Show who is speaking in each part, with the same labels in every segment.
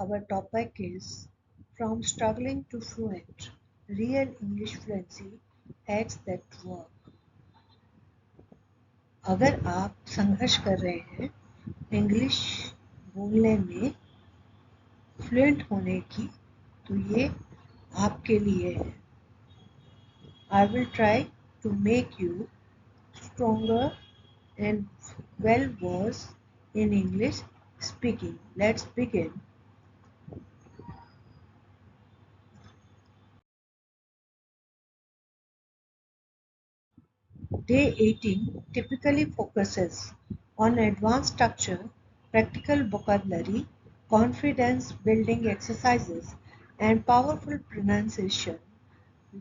Speaker 1: our topic is From Struggling to Fluent, Real English Fluency Hacks That Work. अगर आप संघर्ष कर रहे हैं इंग्लिश बोलने में फ्लुएंट होने की तो ये आपके लिए है. I will try to make you stronger and well versed in English speaking. Let's begin. Day 18 typically focuses on advanced structure, practical vocabulary, confidence building exercises, and powerful pronunciation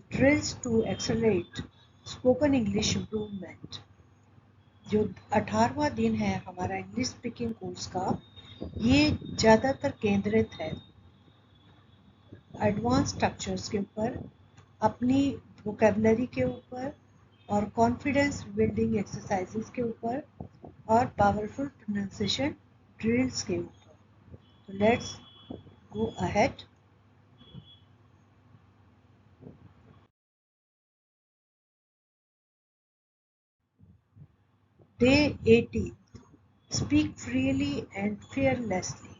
Speaker 1: drills to accelerate spoken English improvement. जो 18वां दिन है हमारा English speaking course का, ये ज़्यादातर केंद्रित है advance structures के ऊपर, अपनी वोकेबलरी के ऊपर और कॉन्फिडेंस बिल्डिंग एक्सरसाइजेस के ऊपर और पावरफुल प्रोनाउंसिएशन ड्रिल्स के ऊपर. तो let's go ahead. Day 18 speak freely and fearlessly.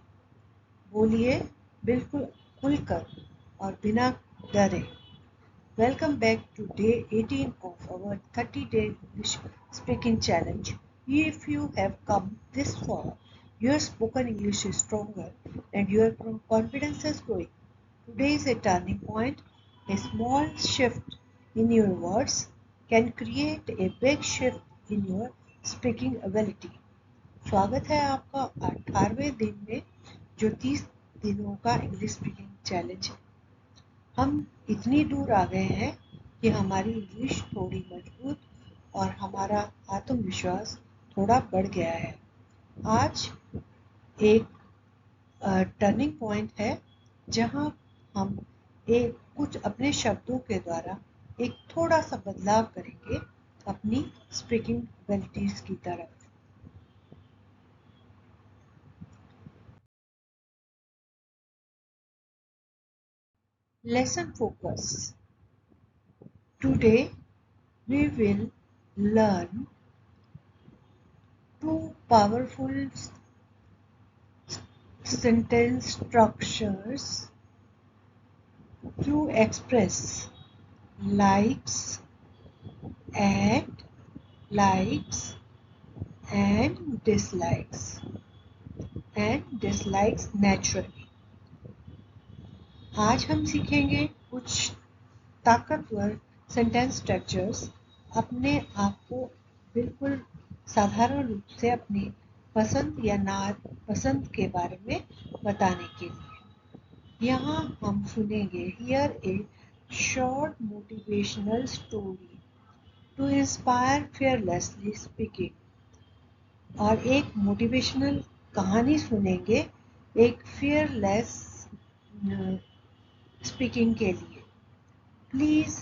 Speaker 1: बोलिए बिल्कुल खुलकर और बिना डरे. Welcome back to day 18 of our 30-day English speaking challenge. If you have come this far, your spoken English is stronger and your confidence is growing. Today is a turning point. A small shift in your words can create a big shift in your speaking ability. स्वागत है आपका 18वें दिन में जो 30 दिनों का English speaking challenge है. हम इतनी दूर आ गए हैं कि हमारी इंग्लिश थोड़ी मजबूत और हमारा आत्मविश्वास थोड़ा बढ़ गया है. आज एक टर्निंग पॉइंट है जहां हम एक कुछ अपने शब्दों के द्वारा एक थोड़ा सा बदलाव करेंगे अपनी स्पीकिंग एबिलिटीज की तरफ. Lesson focus. Today we will learn two powerful sentence structures to express likes and likes and dislikes naturally. आज हम सीखेंगे कुछ ताकतवर सेंटेंस स्ट्रक्चर्स अपने आप को बिल्कुल साधारण रूप से अपनी पसंद या नापसंद के बारे में बताने के लिए. यहाँ हम सुनेंगे here a short motivational story to inspire fearlessly speaking. और एक मोटिवेशनल कहानी सुनेंगे एक फियरलेस स्पीकिंग के लिए. Please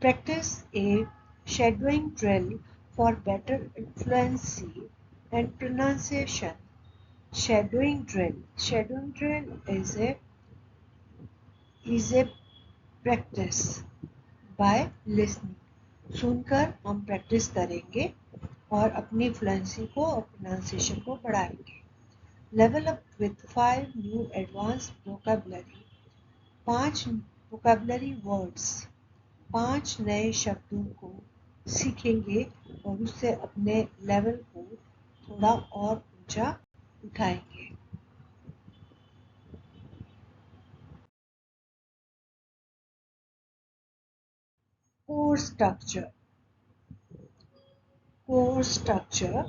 Speaker 1: practice a shadowing drill for better fluency and pronunciation. Shadowing drill. Shadowing drill is a practice by listening. सुनकर हम practice करेंगे और अपनी फ्लुएंसी को और प्रोनाउंसिएशन को बढ़ाएंगे. Level up with 5 new advance vocabulary. 5 vocabulary words, 5 नए शब्दों को सीखेंगे और उससे अपने लेवल को थोड़ा और ऊंचा उठाएंगे. Course structure. Course structure.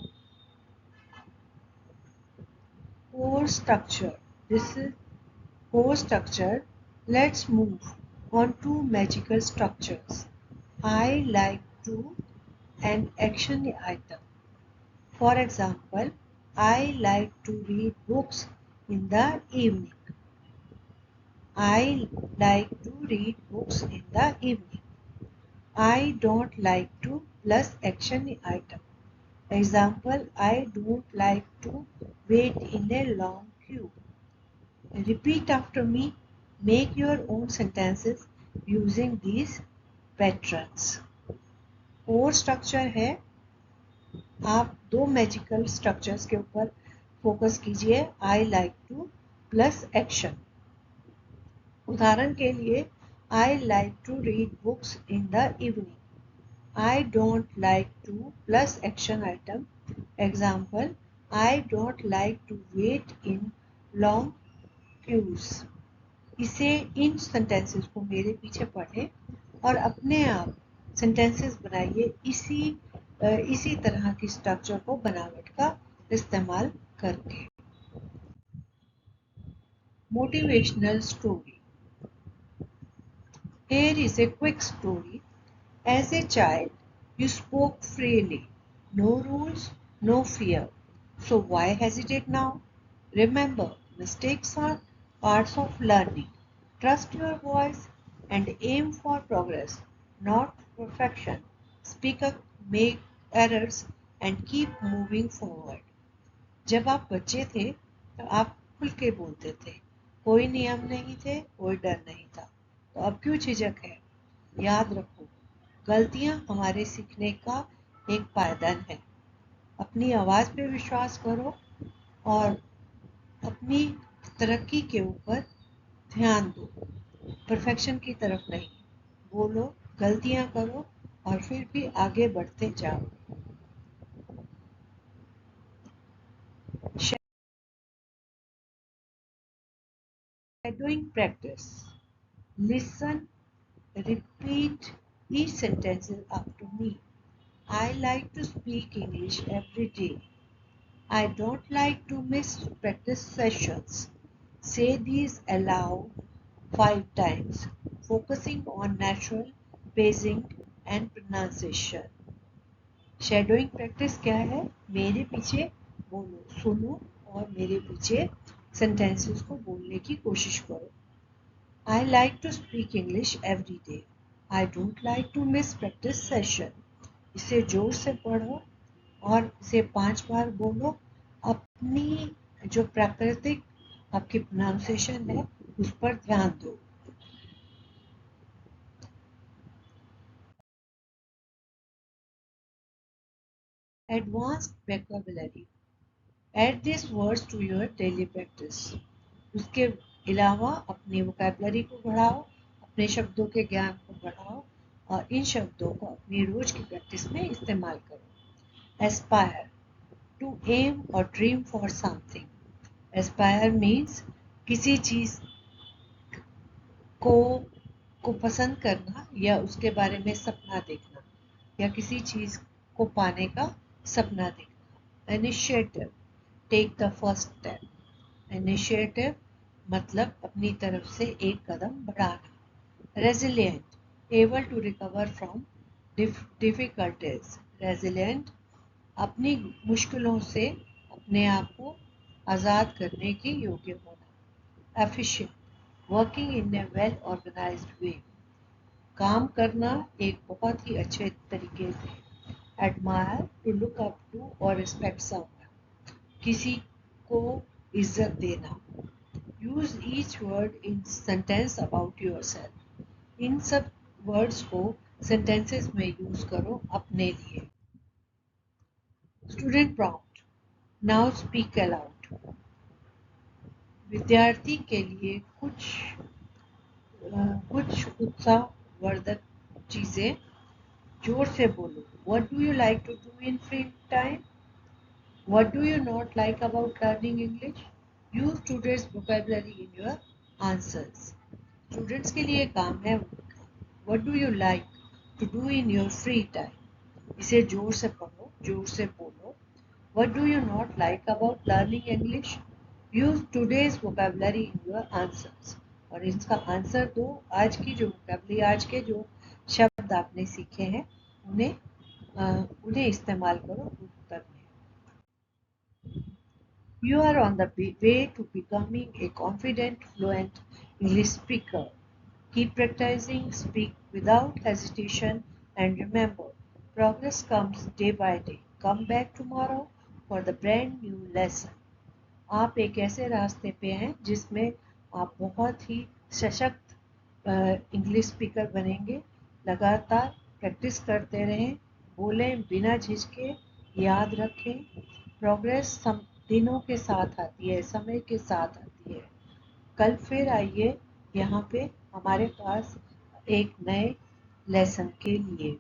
Speaker 1: Course structure. This is course structure. Let's move on to magical structures. I like to an action item. For example, I like to read books in the evening. I like to read books in the evening. I don't like to plus action item. Example, I don't like to wait in a long queue. Repeat after me. Make your own sentences using these patterns. Core structure है, आप दो magical structures के ऊपर focus कीजिए. I like to plus action. उदाहरण के लिए, I like to read books in the evening. I don't like to plus action item. Example, I don't like to wait in long queues. इसे इन sentences को मेरे पीछे पढ़ें और अपने आप सेंटेंसेस बनाइए इसी तरह की स्ट्रक्चर को बनावट का इस्तेमाल करके. Motivational story. Here is a quick story. As a child, you spoke freely. No rules, no fear. So why hesitate now? Remember, mistakes are parts of learning. Trust your voice and aim for progress, not perfection. Speak up, make errors, and keep moving forward. जब आप बच्चे थे तो आप खुल के बोलते थे. कोई नियम नहीं थे, कोई डर नहीं था. तो अब क्यों झिझक है? याद रखो, गलतियां हमारे सीखने का एक पायदान है. अपनी आवाज़ पे विश्वास करो और अपनी तरक्की के ऊपर ध्यान दो. परफेक्शन की तरफ नहीं. बोलो, गलतियां करो और फिर भी आगे बढ़ते जाओ. Shadowing practice. Listen, repeat each sentence after me. I like to speak English every day. I don't like to miss practice sessions. Say these aloud 5 times, focusing on natural pacing and pronunciation. Shadowing practice क्या है? मेरे पीछे बोलो, सुनो और मेरे पीछे sentences को बोलने की कोशिश करो. I like to speak English every day. I don't like to miss practice session. इसे जोर से पढ़ो और इसे 5 बार बोलो. अपनी जो प्राकृतिक आपकी प्रोनाउंसिएशन है उस पर ध्यान दो. Advanced vocabulary. Add these words to your daily practice. उसके अलावा अपनी vocabulary को बढ़ाओ, अपने शब्दों के ज्ञान को बढ़ाओ और इन शब्दों को अपनी रोज की प्रैक्टिस में इस्तेमाल करो. Aspire. To aim or dream for something. Aspire means किसी चीज को पसंद करना या उसके बारे में सपना देखना या किसी चीज को पाने का सपना देखना. Initiative. Take the first step. Initiative मतलब अपनी तरफ से एक कदम बढ़ाना. Resilient. Able to recover from difficulties. Resilient अपनी मुश्किलों से अपने आप को आज़ाद करने की योग्य होना. Efficient. Working in a well organised way. काम करना एक बहुत ही अच्छे तरीके से. Admire. To look up to और रिस्पेक्ट समवन. किसी को इज्जत देना. Use each word in sentence about yourself. इन सब वर्ड्स को सेंटेंसेस में यूज करो अपने लिए. Student prompt. Now speak aloud. विद्यार्थी के लिए कुछ उत्साहवर्धक चीजें. जोर से बोलो. What do you like to do in free time? What do you not like about learning English? Use today's vocabulary in your answers. Students के लिए काम है. What do you like to do in your free time? इसे जोर से पढ़ो, जोर से बोलो. What do you not like about learning English? Use today's vocabulary in your answers. और इसका आंसर दो. आज की जो vocabulary, आज के जो शब्द आपने सीखे हैं उन्हें इस्तेमाल करो उत्तर में. You are on the way to becoming a confident, fluent English speaker. Keep practicing, speak without hesitation, and remember, progress comes day by day. Come back tomorrow for the brand new lesson. आप एक ऐसे रास्ते पे हैं जिसमें आप बहुत ही सशक्त इंग्लिश स्पीकर बनेंगे। लगातार प्रैक्टिस करते रहें, बोलें बिना झिझके, याद रखें प्रोग्रेस दिनों के साथ आती है, समय के साथ आती है। कल फिर आइए यहाँ पे हमारे पास एक नए लेसन के लिए।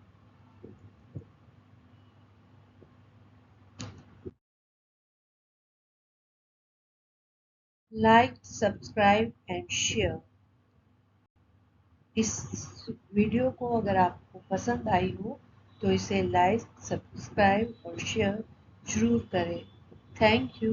Speaker 1: Like, subscribe and share. इस वीडियो को अगर आपको पसंद आई हो तो इसे लाइक, सब्सक्राइब और शेयर जरूर करें। Thank you.